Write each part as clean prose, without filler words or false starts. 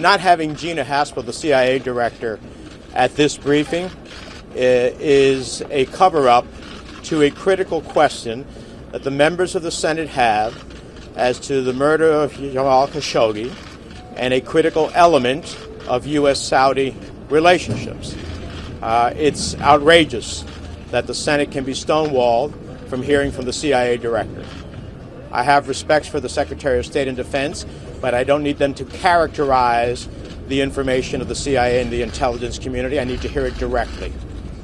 Not having Gina Haspel, the CIA director, at this briefing is a cover-up to a critical question that the members of the Senate have as to the murder of Jamal Khashoggi and a critical element of U.S.-Saudi relationships. It's outrageous that the Senate can be stonewalled from hearing from the CIA director. I have respect for the Secretary of State and Defense, but I don't need them to characterize the information of the CIA and the intelligence community. I need to hear it directly.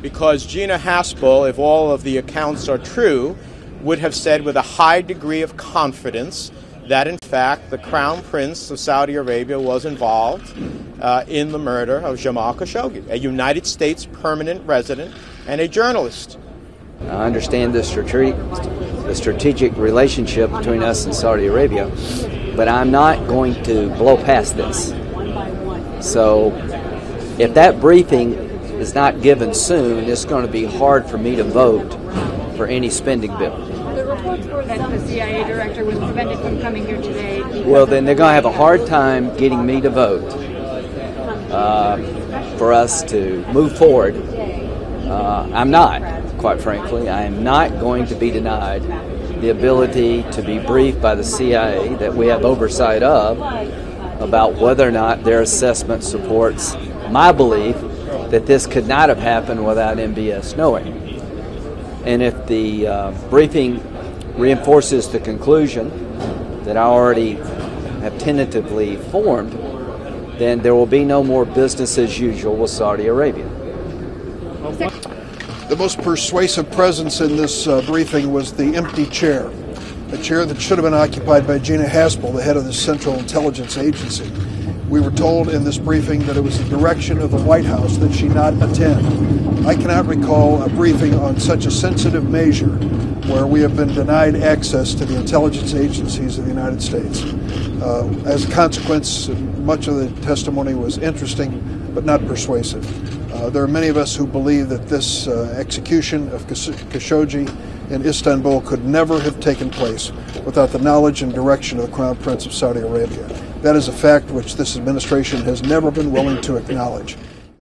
Because Gina Haspel, if all of the accounts are true, would have said with a high degree of confidence that, in fact, the Crown Prince of Saudi Arabia was involved in the murder of Jamal Khashoggi, a United States permanent resident and a journalist. I understand the strategic relationship between us and Saudi Arabia, but I'm not going to blow past this. So if that briefing is not given soon, it's going to be hard for me to vote for any spending bill. The reports were that the CIA director was prevented from coming here today. Well, then they're going to have a hard time getting me to vote for us to move forward. I'm not, quite frankly. I am not going to be denied the ability to be briefed by the CIA that we have oversight of about whether or not their assessment supports my belief that this could not have happened without MBS knowing. And if the briefing reinforces the conclusion that I already have tentatively formed, then there will be no more business as usual with Saudi Arabia. The most persuasive presence in this briefing was the empty chair, a chair that should have been occupied by Gina Haspel, the head of the Central Intelligence Agency. We were told in this briefing that it was the direction of the White House that she not attend. I cannot recall a briefing on such a sensitive measure where we have been denied access to the intelligence agencies of the United States. As a consequence, much of the testimony was interesting but not persuasive. There are many of us who believe that this execution of Khashoggi in Istanbul could never have taken place without the knowledge and direction of the Crown Prince of Saudi Arabia. That is a fact which this administration has never been willing to acknowledge.